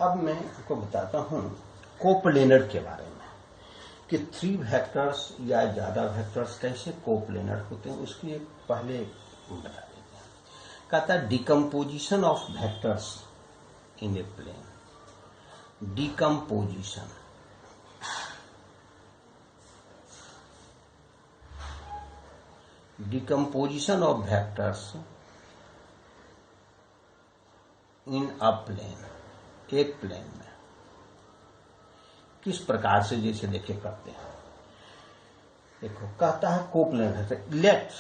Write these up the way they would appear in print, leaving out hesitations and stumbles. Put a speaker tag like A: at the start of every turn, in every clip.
A: अब मैं आपको बताता हूं कोप्लेनर के बारे में कि 3 वेक्टर्स या ज्यादा वेक्टर्स कैसे कोप्लेनर होते हैं, उसकी पहले बता देते हैं। कहता है decomposition of vectors in a plane. Decomposition of vectors in a plane, एक प्लेन में किस प्रकार से जैसे देखे करते हैं। देखो कहता है coplanar, let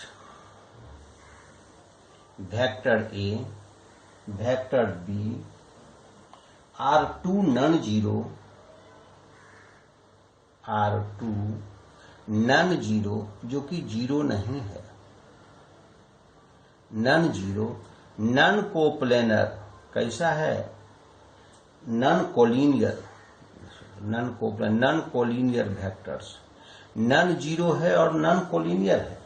A: vector a vector b are two non zero जो कि जीरो नहीं है, नॉन कोप्लेनर कैसा है, non collinear vectors, non zero है और नॉन कोलिनियर है,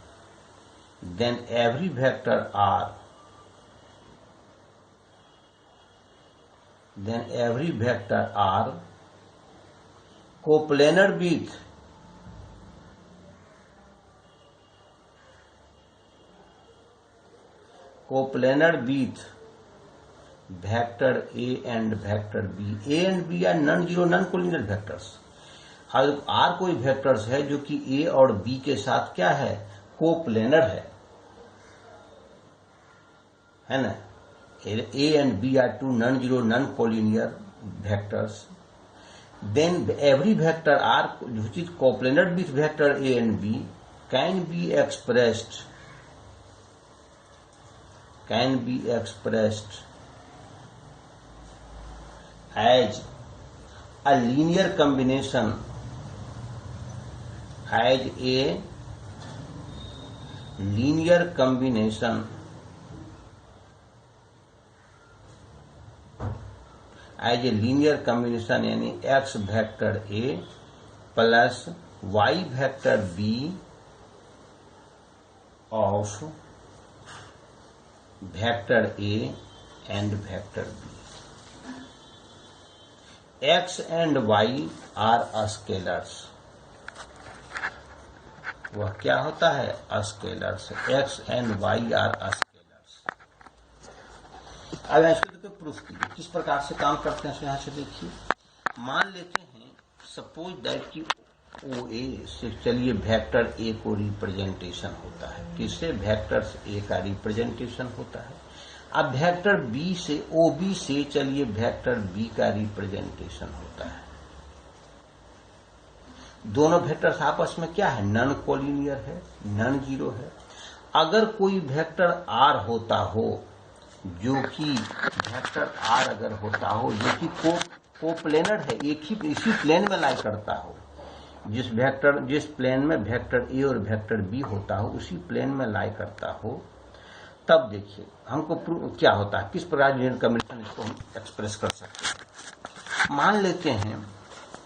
A: then every vector are coplanar with vector a and vector b. A and b are non zero non collinear vectors. Are कोई vectors है जो कि ए और बी के साथ क्या है, कोप्लेनर है ना। A and b are two non zero non collinear vectors, then every vector are which is coplanar with vector A and B can be expressed as a linear combination यानी x vector A plus y vector B of vector A and vector B। x and y are scalars. वह क्या होता है, scalars. x and y are scalars. अब इसको देखो proof कीजिए किस प्रकार से काम करते हैं। यहां से देखिए, मान लेते हैं सपोज दैट कि ओ ए से, चलिए वेक्टर ए को रिप्रेजेंटेशन होता है, किससे, वेक्टर ए का रिप्रेजेंटेशन होता है। अब वेक्टर बी से, ओ बी से चलिए वेक्टर बी का रिप्रेजेंटेशन होता है। दोनों वेक्टर्स आपस में क्या है, नॉन कोलिनियर है, नॉन जीरो है। अगर कोई वेक्टर आर होता हो जो कि वेक्टर आर अगर होता हो जो कि कोप्लेनर है, एक ही इसी प्लेन में लाई करता हो, जिस प्लेन में वेक्टर ए और वेक्टर बी होता हो उसी प्लेन में लाई करता हो, तब देखिए हमको क्या होता है, किस प्रकार लीनियर कॉम्बिनेशन इसको हम एक्सप्रेस कर सकते हैं। मान लेते हैं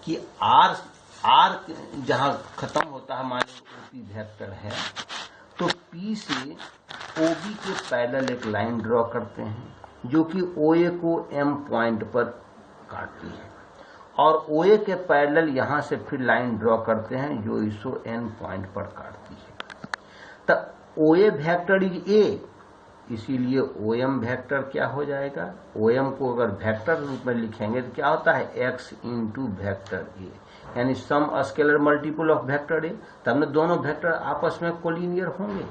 A: कि आर जहां खत्म होता है, मान लीजिए ओपी वेक्टर है, तो पी से ओबी के पैरेलल एक लाइन ड्रॉ करते हैं जो कि ओए को एम पॉइंट पर काटती है, और ओए के पैरेलल यहां से फिर लाइन ड्रॉ करते हैं जो इसको एन पॉइंट पर काटती है। तब ओए वेक्टर इज ए, इसीलिए ओएम वेक्टर क्या हो जाएगा, ओएम को अगर वेक्टर रूप में लिखेंगे तो क्या होता है, एक्स इंटू वेक्टर ए, यानी some scalar multiple of vector a. तब न दोनों वेक्टर आपस में कोलिनियर होंगे।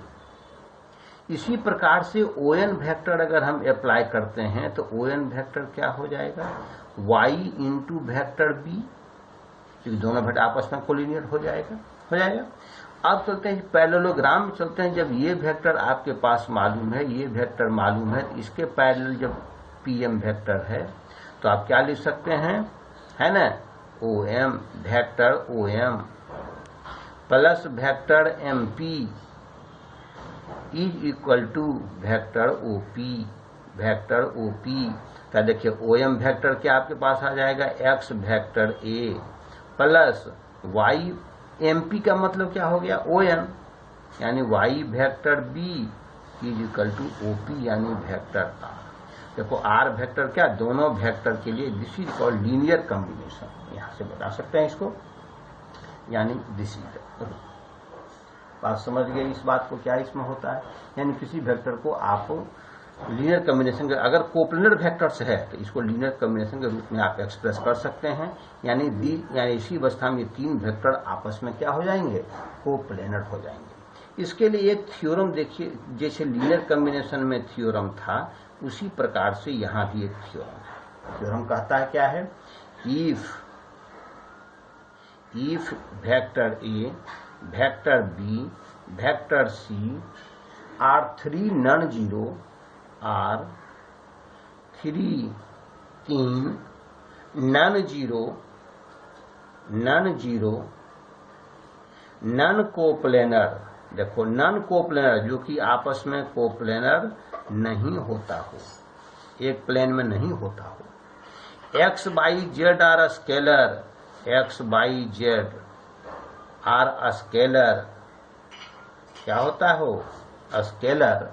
A: इसी प्रकार से ओएन वेक्टर अगर हम अप्लाई करते हैं तो ओएन वेक्टर क्या हो जाएगा, y इंटू वेक्टर बी, क्योंकि दोनों वेक्टर आपस में कोलिनियर हो जाएगा। अब चलते हैं पैरेललोग्राम में, चलते हैं। जब ये वेक्टर आपके पास मालूम है, ये वेक्टर मालूम है, इसके पैरेलल जब पीएम वेक्टर है तो आप क्या लिख सकते हैं, है ना, OM vector OM plus vector MP is equal to vector OP का। देखिए ओएम वेक्टर क्या आपके पास आ जाएगा, x vector a plus y, MP का मतलब क्या हो गया, ओएन, यानी y vector b is equal to OP यानी वेक्टर आर। देखो आर वेक्टर क्या, दोनों वेक्टर के लिए this is called linear combination, यहां से बता सकते हैं इसको, यानी दिस इज। बात समझ गए इस बात को, क्या इसमें होता है, यानी किसी वेक्टर को आप लीनियर कॉम्बिनेशन के, अगर कोप्लेनर वेक्टर्स है तो इसको लीनियर कॉम्बिनेशन के रूप में आप एक्सप्रेस कर सकते हैं, यानी इसी अवस्था में तीन वेक्टर आपस में क्या हो जाएंगे, कोप्लेनर हो जाएंगे। इसके लिए एक थ्योरम देखिए, जैसे लीनियर कॉम्बिनेशन में थ्योरम था उसी प्रकार से यहां भी एक थ्योरम है। थ्योरम कहता है क्या है, if vector a, vector b, vector c are three non zero, are तीन नॉन जीरो नॉन कोप्लेनर, देखो नॉन कोप्लेनर जो कि आपस में कोप्लेनर नहीं होता हो, एक प्लेन में नहीं होता हो, x y z are scalar, x y z are scalar, क्या होता हो, स्केलर,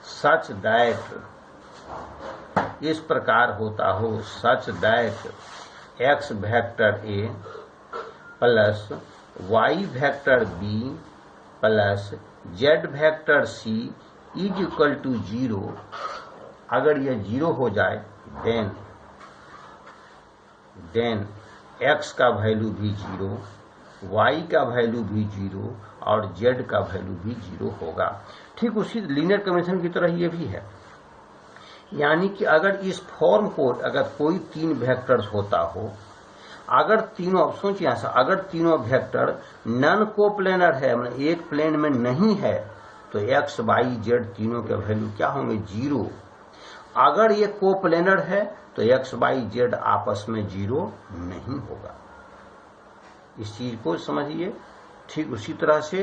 A: सच दैट, इस प्रकार होता हो, such that x vector a plus y vector b plus z vector c is equal to zero. अगर यह जीरो हो जाए देन एक्स का वैल्यू भी जीरो, वाई का वैल्यू भी जीरो और जेड का वैल्यू भी जीरो होगा। ठीक उसी लीनियर कॉम्बिनेशन की तरह ये भी है, यानी कि अगर इस फॉर्म को, अगर कोई तीन वेक्टर्स होता हो, अगर तीनों, अब सोचिए यहां से, अगर तीनों वेक्टर नॉन कोप्लेनर है, मतलब एक प्लेन में नहीं है, तो एक्स वाई जेड तीनों के वैल्यू क्या होंगे, जीरो। अगर ये कोप्लेनर है तो एक्स वाई जेड आपस में जीरो नहीं होगा। इस चीज को समझिए। ठीक उसी तरह से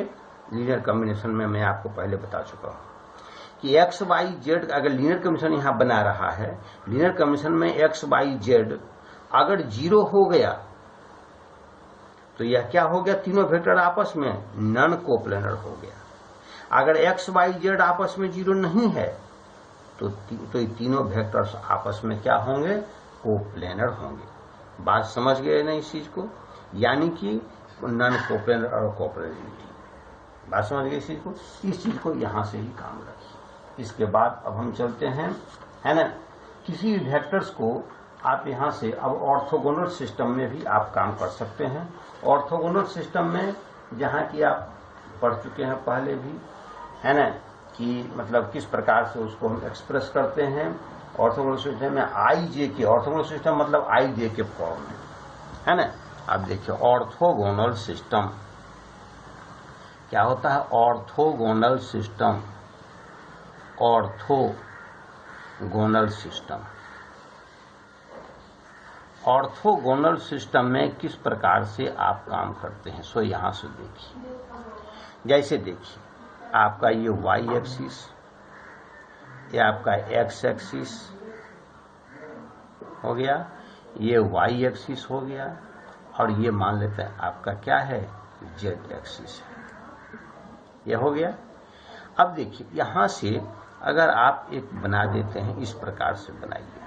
A: लीनियर कॉम्बिनेशन में मैं आपको पहले बता चुका हूं कि एक्स वाई जेड, अगर लीनियर कॉम्बिनेशन यहां बना रहा है, लीनियर कॉम्बिनेशन में एक्स वाई जेड अगर जीरो हो गया तो यह क्या हो गया, तीनों वेक्टर आपस में नॉन कोप्लेनर हो गया। अगर एक्स वाई जेड आपस में जीरो नहीं है तो ये तीनों वेक्टर्स आपस में क्या होंगे, कोप्लेनर होंगे। बात समझ गए ना इस चीज को, यानी कि नॉन कोप्लेनर और कोप्लेनरिटी, बात समझ गए इस चीज को। इस चीज को यहां से ही काम रखिए। इसके बाद अब हम चलते हैं, है ना, किसी वेक्टर्स को आप यहां से अब ऑर्थोगोनल सिस्टम में भी आप काम कर सकते हैं। ऑर्थोगोनल सिस्टम में जहां की आप पढ़ चुके हैं पहले भी, है ना, कि मतलब किस प्रकार से उसको हम एक्सप्रेस करते हैं। ऑर्थोगोनल सिस्टम में आई जे के, ऑर्थोगोनल सिस्टम मतलब आई जे के फॉर्म में, है ना। आप देखिए ऑर्थोगोनल सिस्टम क्या होता है, orthogonal system, orthogonal system, orthogonal system में किस प्रकार से आप काम करते हैं, सो यहां से देखिए। जैसे देखिए आपका ये वाई एक्सिस, ये आपका एक्स एक्सिस हो गया, ये वाई एक्सिस हो गया, और ये मान लेते हैं आपका क्या है, जेड एक्सिस है, ये हो गया। अब देखिए यहां से अगर आप एक बना देते हैं, इस प्रकार से बनाइए,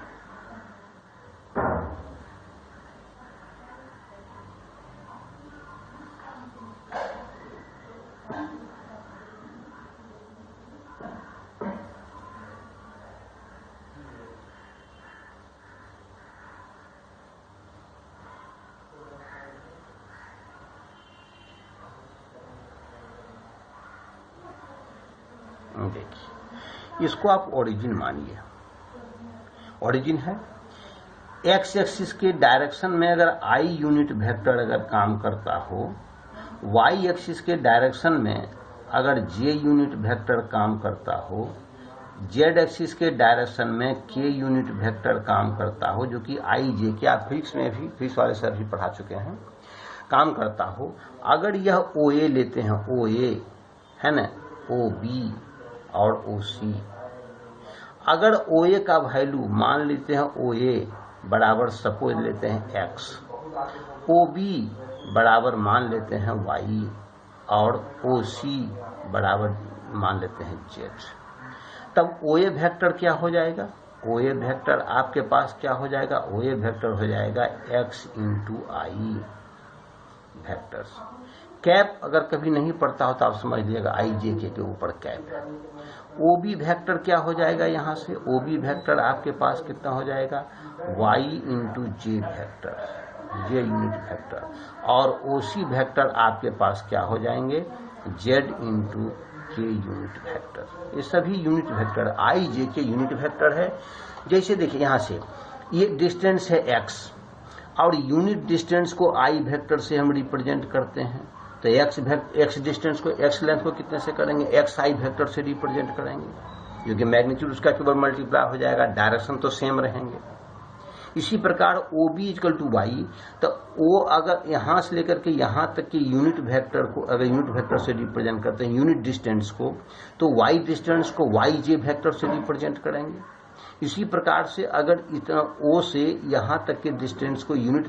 A: देखिए इसको आप ओरिजिन मानिए। ओरिजिन है, एक्स एक्सिस के डायरेक्शन में अगर आई यूनिट वेक्टर अगर काम करता हो, वाई एक्सिस के डायरेक्शन में अगर जे यूनिट वेक्टर काम करता हो, जेड एक्सिस के डायरेक्शन में के यूनिट वेक्टर काम करता हो, जो कि आई जे के आप फिजिक्स में भी, फिजिक्स वाले सर भी पढ़ा चुके हैं, काम करता हो। अगर यह ओ ए लेते हैं, ओ ए है ना, ओ बी और ओ सी, अगर ओ ए का वैल्यू मान लेते हैं, ओ ए बराबर सपोज लेते हैं एक्स, ओ बी बराबर मान लेते हैं वाई, और ओ सी बराबर मान लेते हैं जेड, तब ओ ए वेक्टर क्या हो जाएगा, ओ ए वेक्टर आपके पास क्या हो जाएगा, ओ ए वेक्टर हो जाएगा x इंटू आई वेक्टर्स। कैप अगर कभी नहीं पड़ता हो तो आप समझ लीजिएगा आई जे के ऊपर कैप है। ओ बी वेक्टर क्या हो जाएगा, यहां से ओ बी वेक्टर आपके पास कितना हो जाएगा, y इंटू जे वेक्टर, जे यूनिट वेक्टर, और ओ सी वेक्टर आपके पास क्या हो जाएंगे, z into k unit vector. ये सभी यूनिट वेक्टर आई जे के यूनिट वेक्टर है। जैसे देखिए यहां से ये डिस्टेंस है x और यूनिट डिस्टेंस को आई वेक्टर से हम रिप्रेजेंट करते हैं, तो एक्स डिस्टेंस को, एक्स लेंथ को कितने से करेंगे, एक्स आई वेक्टर से रिप्रेजेंट करेंगे, क्योंकि मैग्नीट्यूड उसका केवल मल्टीप्लाई हो जाएगा, डायरेक्शन तो सेम रहेंगे। इसी प्रकार O B equal to y, तो ओ अगर यहां से लेकर के यहां तक के यूनिट वेक्टर को अगर यूनिट वेक्टर से रिप्रेजेंट करते हैं यूनिट डिस्टेंस को, तो वाई डिस्टेंस को वाई जे वेक्टर से रिप्रेजेंट करेंगे। इसी प्रकार से अगर इतना ओ से यहां तक के डिस्टेंस को यूनिट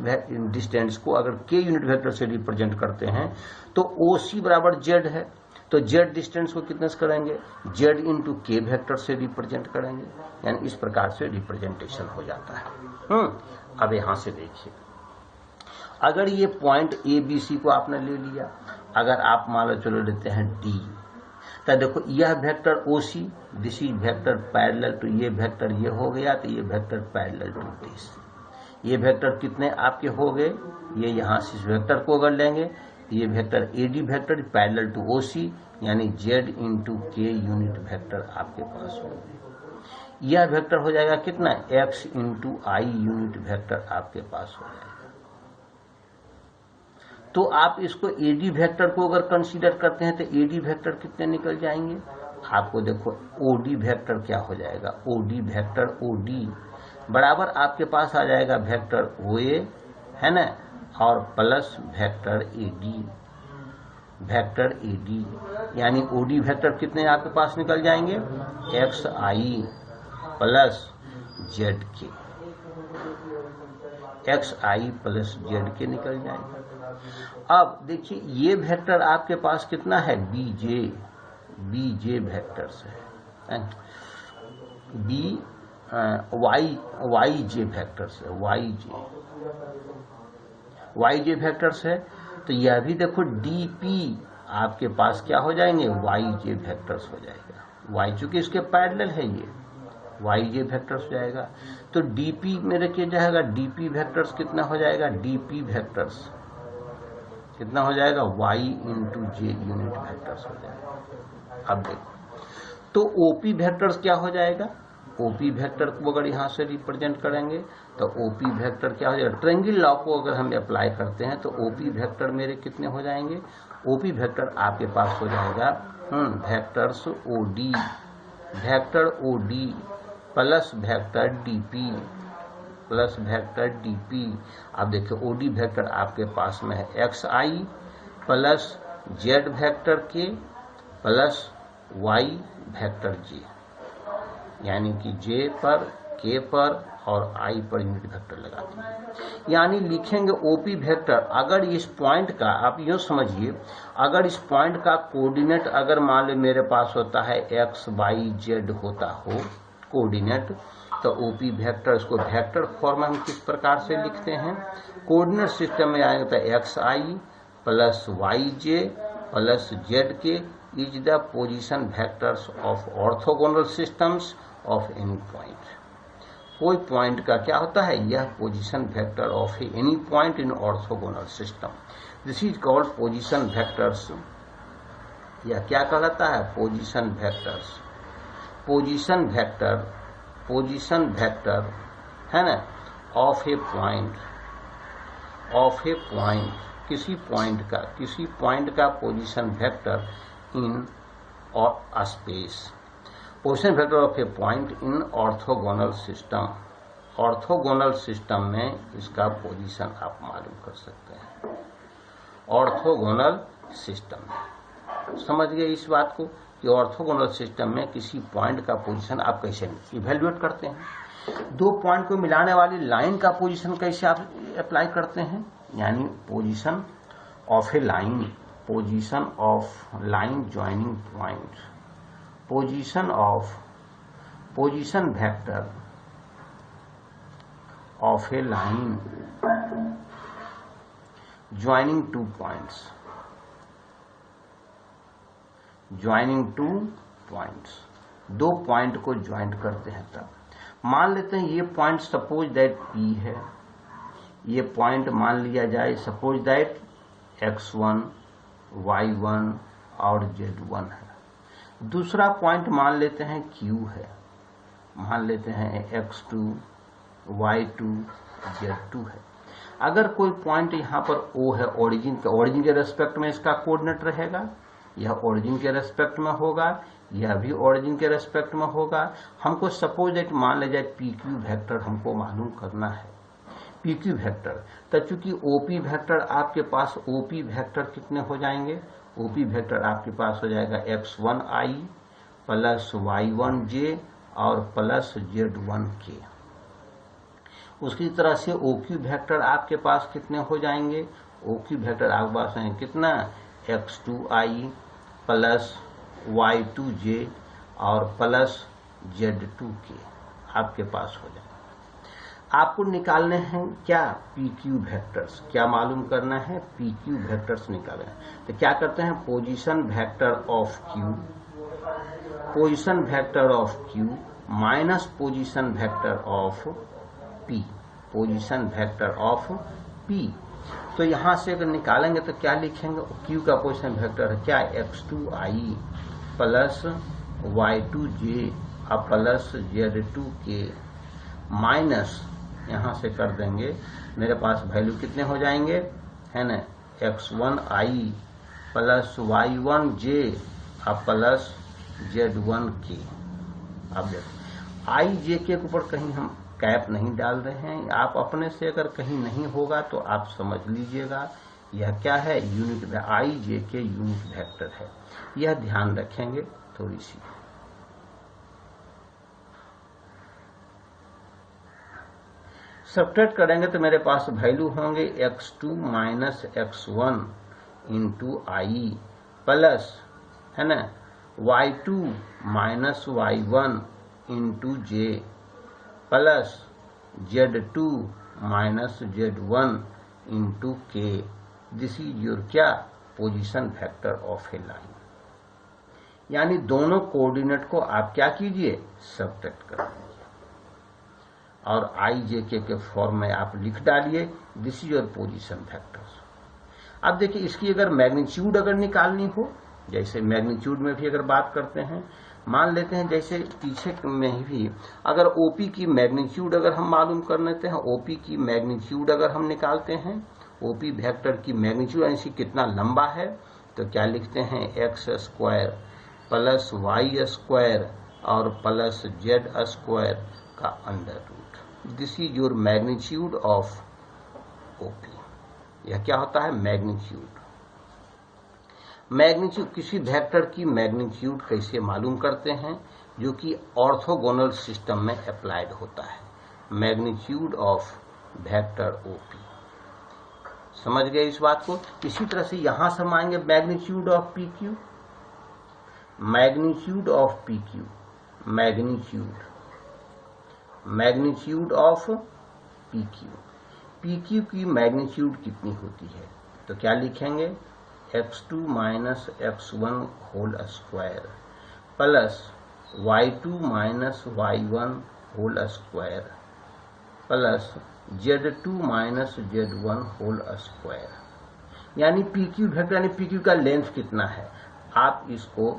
A: डिस्टेंस को अगर के यूनिट वेक्टर से रिप्रेजेंट करते हैं तो ओ सी बराबर जेड है, तो जेड डिस्टेंस को कितने से करेंगे, जेड इंटू के वेक्टर से रिप्रेजेंट करेंगे, यानी इस प्रकार से रिप्रेजेंटेशन हो जाता है। अब यहां से देखिए, अगर ये पॉइंट ए बी सी को आपने ले लिया, अगर आप मान लो चलो लेते हैं डी, तो देखो यह vector O C, this is vector parallel to ये वेक्टर, ये हो गया, तो ये वेक्टर पैरेलल टू दिस। ये वेक्टर कितने आपके हो गए, ये यहां से इस वेक्टर को अगर लेंगे, ये vector A D vector parallel to O C, यानी z into k unit vector आपके पास हो गए। यह वेक्टर हो जाएगा कितना, x into i unit vector आपके पास हो जाएगा। तो आप इसको एडी वेक्टर को अगर कंसीडर करते हैं तो एडी वेक्टर कितने निकल जाएंगे, आपको देखो ओडी वेक्टर क्या हो जाएगा, ओडी वेक्टर ओडी बराबर आपके पास आ जाएगा वेक्टर ओ ए, है ना, और plus vector AD, vector AD, यानी ओडी वेक्टर कितने आपके पास निकल जाएंगे, x i plus z k, x i plus z k निकल जाएगा। अब देखिए ये वेक्टर आपके पास कितना है, बीजे, बीजे वेक्टर है, बी वाई जे वेक्टर है, वाई जे वेक्टर्स है, तो यह भी देखो डीपी आपके पास क्या हो जाएंगे, वाई जे वेक्टर्स हो जाएगा, वाई चूंकि इसके पैरेलल है ये वाई जे वेक्टर्स हो जाएगा, तो डीपी मेरे क्या जाएगा, डीपी वेक्टर्स कितना हो जाएगा, डीपी वेक्टर्स कितना हो जाएगा, वाई इंटू जे यूनिट वेक्टर्स हो जाएगा। अब देखो तो ओपी वेक्टर्स क्या हो जाएगा, ओपी वेक्टर को अगर यहां से रिप्रेजेंट करेंगे तो ओपी वेक्टर क्या हो जाएगा, ट्रायंगल लॉ को अगर हम अप्लाई करते हैं तो ओपी वेक्टर मेरे कितने हो जाएंगे, ओपी वेक्टर आपके पास हो जाएगा vectors OD, vector OD plus vector DP, plus vector DP. अब देखिए ओडी वेक्टर आपके पास में है x i plus z vector k plus y vector j, यानी कि जे पर, के पर और आई पर यूनिट वेक्टर लगाते हैं, यानी लिखेंगे ओपी वेक्टर। अगर इस पॉइंट का आप यूं समझिए, अगर इस पॉइंट का कोऑर्डिनेट अगर मान लो मेरे पास होता है एक्स वाई जेड होता हो कोऑर्डिनेट, तो ओपी वेक्टर, इसको वेक्टर फॉर्म हम किस प्रकार से लिखते हैं, कोऑर्डिनेट सिस्टम में आएगा तो x i plus Y J plus z के is the position vectors of orthogonal systems of any point. कोई पॉइंट का क्या होता है, यह position vector of any point in orthogonal system, this is called position vectors. यह क्या कहलाता है, position vectors, position vector, position vector है ना, of A point, of A point, किसी पॉइंट का पोजीशन वेक्टर इन और space, position vector of A point in orthogonal system. Orthogonal system में इसका पोजीशन आप मालूम कर सकते हैं, ऑर्थोगोनल सिस्टम। समझ गए इस बात को कि ऑर्थोगोनल सिस्टम में किसी पॉइंट का पोजीशन आप कैसे इवेल्युएट करते हैं, दो पॉइंट को मिलाने वाली लाइन का पोजीशन कैसे आप अप्लाई करते हैं, यानी position of a line, position of line joining point, position of, position vector of a line joining 2 points, दो पॉइंट को ज्वाइंट करते हैं तब मान लेते हैं ये पॉइंट सपोज दैट P है, ये पॉइंट मान लिया जाए सपोज दैट x1 y1 और z1 है। दूसरा पॉइंट मान लेते हैं Q है, मान लेते हैं x2 y2 z2 है। अगर कोई पॉइंट यहाँ पर O है, ओरिजिन के रेस्पेक्ट में इसका कोऑर्डिनेट रहेगा, यह ओरिजिन के रेस्पेक्ट में होगा, यह भी ओरिजिन के रेस्पेक्ट में होगा। हमको सपोज दैट मान ले जाए PQ वेक्टर हमको मालूम करना है, PQ वेक्टर। तो चूंकि OP वेक्टर आपके पास, OP वेक्टर कितने हो जाएंगे, OP वेक्टर आपके पास हो जाएगा x1i प्लस y1j और प्लस z1k। उसकी तरह से OQ वेक्टर आपके पास कितने हो जाएंगे, OQ वेक्टर आपके पास है कितना x2i प्लस y2j और प्लस z2k आपके पास हो जाएगा। आपको निकालने हैं क्या PQ वेक्टर्स, क्या मालूम करना है, PQ वेक्टर्स निकालना है। तो क्या करते हैं, position vector of Q minus position vector of P, position vector of P। तो यहां से अगर निकालेंगे तो क्या लिखेंगे, Q का पोजीशन वेक्टर है क्या x2i plus y2j plus z2k minus यहां से कर देंगे, मेरे पास वैल्यू कितने हो जाएंगे है ना, x1i plus y1j plus z1k। अब देखो i j के ऊपर कहीं हम कैप नहीं डाल रहे हैं, आप अपने से अगर कहीं नहीं होगा तो आप समझ लीजिएगा यह क्या है, यूनिट i j के यूनिट वेक्टर है, यह ध्यान रखेंगे थोड़ी सी। सब्ट्रैक्ट करेंगे तो मेरे पास वैल्यू होंगे x2 माइनस x1 इंटू आई प्लस है ना y2 minus y1 into j plus z2 minus z1 into k. This is your क्या, position vector of a line. यानी दोनों कोऑर्डिनेट को आप क्या कीजिए, सब्ट्रैक्ट कर दीजिए और आई जे के फॉर्म में आप लिख डालिए, this is your position vectors. अब देखिए इसकी अगर मैग्नीट्यूड अगर निकालनी हो, जैसे मैग्नीट्यूड में भी अगर बात करते हैं, मान लेते हैं जैसे पीछे में भी अगर ओपी की मैग्नीट्यूड अगर हम मालूम कर लेते हैं, ओपी की मैग्नीट्यूड अगर हम निकालते हैं, ओपी वेक्टर की मैग्नीट्यूड यानी कितना लंबा है, तो क्या लिखते हैं x square plus y square और प्लस जेड स्क्वायर का under root. This is your magnitude of OP. यह क्या होता है, मैग्नीट्यूड। मैग्नीट्यूड किसी वेक्टर की मैग्नीट्यूड कैसे मालूम करते हैं, जो कि ऑर्थोगोनल सिस्टम में अप्लाइड होता है। मैग्नीट्यूड ऑफ वेक्टर ओपी, समझ गए इस बात को। इसी तरह से यहां से हम आएंगे magnitude of p q, magnitude of p q, magnitude of p q. P q की मैग्नीट्यूड कितनी होती है, तो क्या लिखेंगे x2 minus x1 whole square plus y2 minus y1 whole square plus z2 minus z1 whole square. यानी PQ vector यानी PQ का लेंथ कितना है, आप इसको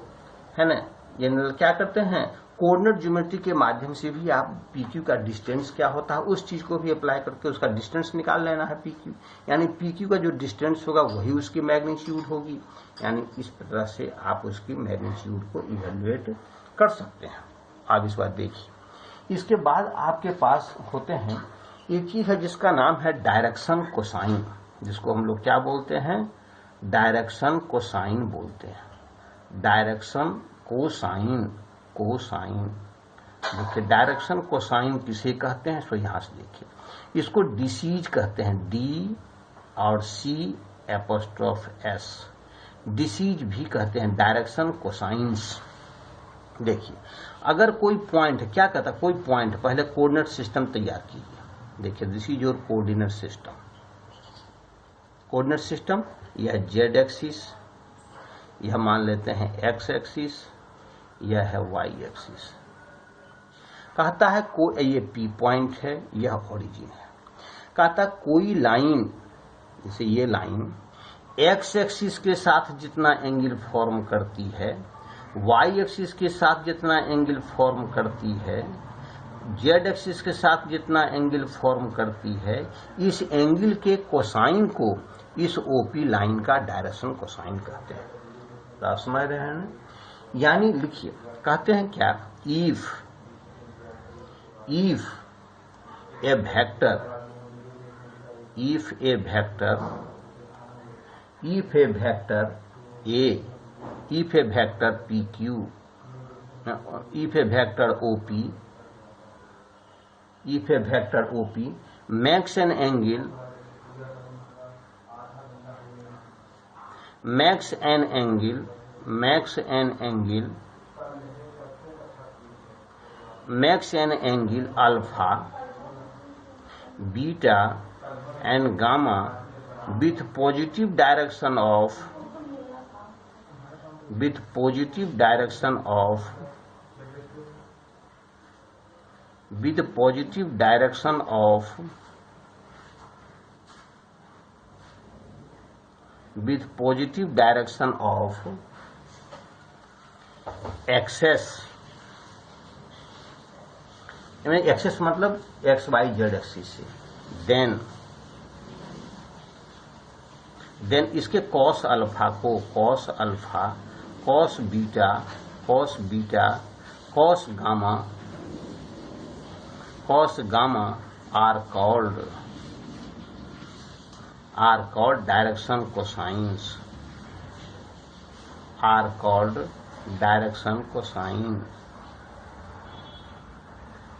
A: है ना ये क्या करते हैं, कोऑर्डिनेट ज्योमेट्री के माध्यम से भी आप PQ का डिस्टेंस क्या होता है उस चीज को भी अप्लाई करके उसका डिस्टेंस निकाल लेना है PQ। यानी PQ का जो डिस्टेंस होगा वही उसकी मैग्नीट्यूड होगी। यानी इस तरह से आप उसकी मैग्नीट्यूड को इवेल्युएट कर सकते हैं। आप इस बात देखिए। इसके बाद आपके पास होते हैं एक चीज है जिसका नाम है डायरेक्शन कोसाइन, जिसको हम लोग क्या बोलते हैं, डायरेक्शन कोसाइन बोलते हैं। डायरेक्शन कोसाइन, कोसाइन देखिए डायरेक्शन कोसाइन किसे कहते हैं, सो यहां से देखिए इसको डिसीज कहते हैं, डी और सी एपोस्ट्रोफ एस, डिसीज भी कहते हैं डायरेक्शन कोसाइंस। देखिए अगर कोई पॉइंट क्या कहता है, कोई पॉइंट पहले कोऑर्डिनेट सिस्टम तैयार कीजिए, देखिए this is your coordinate system, coordinate system, यह जेड एक्सिस, यह मान लेते हैं एक्स एक्सिस, यह है वाई एक्सिस। कहता है ये पी पॉइंट है, यह ओरिजिन है। कहता कोई लाइन, जैसे ये लाइन एक्स एक्सिस के साथ जितना एंगल फॉर्म करती है, वाई एक्सिस के साथ जितना एंगल फॉर्म करती है, जेड एक्सिस के साथ जितना एंगल फॉर्म करती है, इस एंगल के कोसाइन को इस ओपी लाइन का डायरेक्शन कोसाइन कहते हैं। तो आप समझ रहे हैं ना? यानी लिखिए, कहते हैं क्या, if A vector PQ, if a vector OP makes an angle alpha, beta and gamma with positive direction of axes, axes मतलब एक्स वाई जेड एक्सिस से, देन इसके कॉस अल्फा को cos alpha, cos beta, cos gamma are called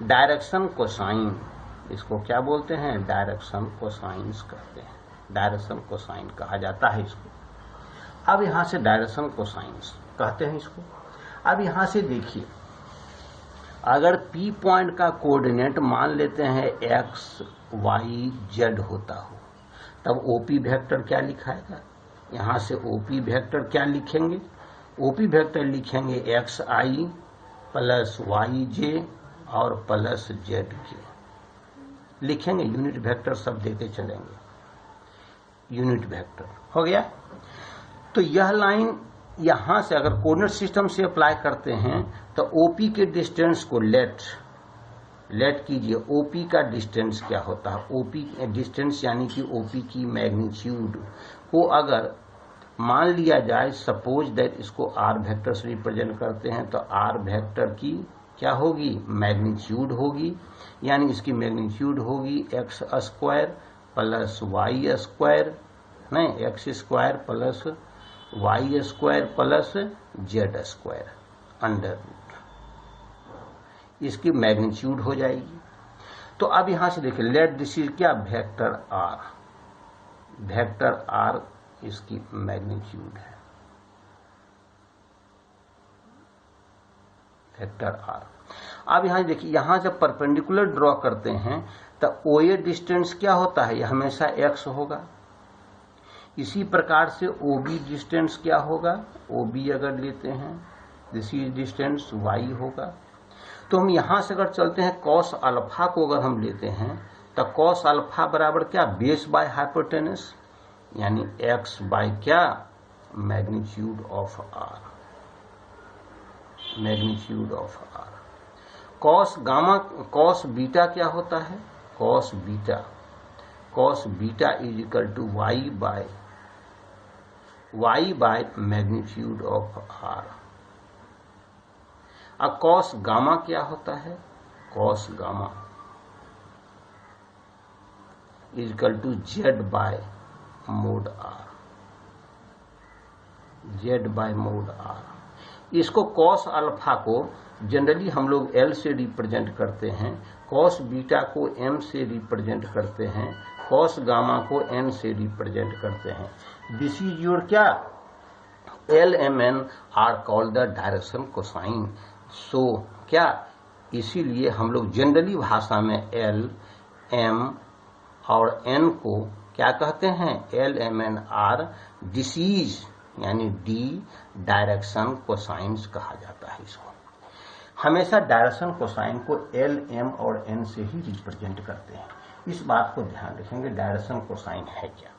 A: direction cosine, इसको क्या बोलते हैं, direction cosines कहते हैं, डायरेक्शन कोसाइन कहा जाता है इसको। अब यहां से डायरेक्शन कोसाइंस कहते हैं इसको। अब यहां से देखिए, अगर P पॉइंट का कोऑर्डिनेट मान लेते हैं एक्स वाई जेड होता हो, तब OP वेक्टर क्या लिखाएगा, यहां से OP वेक्टर क्या लिखेंगे, OP वेक्टर लिखेंगे XI प्लस YJ और प्लस ZK लिखेंगे, यूनिट वेक्टर सब देते चलेंगे, यूनिट वेक्टर हो गया। तो यह लाइन यहां से अगर कोऑर्डिनेट सिस्टम से अप्लाई करते हैं तो ओपी के डिस्टेंस को लेट कीजिए, ओपी का डिस्टेंस क्या होता है, ओपी डिस्टेंस यानी कि ओपी की मैग्नीट्यूड को अगर मान लिया जाए, सपोज दैट इसको आर वेक्टर से रिप्रेजेंट करते हैं, तो आर वेक्टर की क्या होगी, मैग्नीट्यूड होगी, यानी इसकी मैग्नीट्यूड होगी x square plus y square, नहीं x square plus y square plus z square under root, इसकी मैग्नीट्यूड हो जाएगी। तो अब यहां से देखिए, लेट दिस इज क्या, वेक्टर आर इसकी मैग्नीट्यूड है, वेक्टर आर। अब यहां देखिए, यहां जब परपेंडिकुलर ड्रॉ करते हैं तो ओए डिस्टेंस क्या होता है, यह हमेशा एक्स होगा। इसी प्रकार से ओबी डिस्टेंस क्या होगा, ओबी अगर लेते हैं दिस इज डिस्टेंस वाई होगा। तो हम यहां से अगर चलते हैं कॉस अल्फा को अगर हम लेते हैं तो कॉस अल्फा बराबर क्या, बेस बाय हाइपोटेनस, यानी एक्स बाय क्या, magnitude of r, magnitude of r. Cos gamma, cos beta क्या होता है, cos beta is equal to y by magnitude of r. अब कॉस गामा क्या होता है, cos gamma is equal to z by mod r, z by mod r. इसको cos alpha को generally हम लोग एल से रिप्रेजेंट करते हैं, कॉस बीटा को एम से रिप्रेजेंट करते हैं, कॉस गामा को एन से रिप्रेजेंट करते हैं। दिस इज योर क्या, l m n are called the direction cosine. So क्या, इसीलिए हम लोग जनरली भाषा में एल एम और एन को क्या कहते हैं? LMNR डिसीज यानी डी डायरेक्शन कोसाइंस कहा जाता है इसको। हमेशा डायरेक्शन कोसाइन को L, M और N से ही रिप्रेजेंट करते हैं। इस बात को ध्यान रखेंगे, डायरेक्शन कोसाइन है क्या।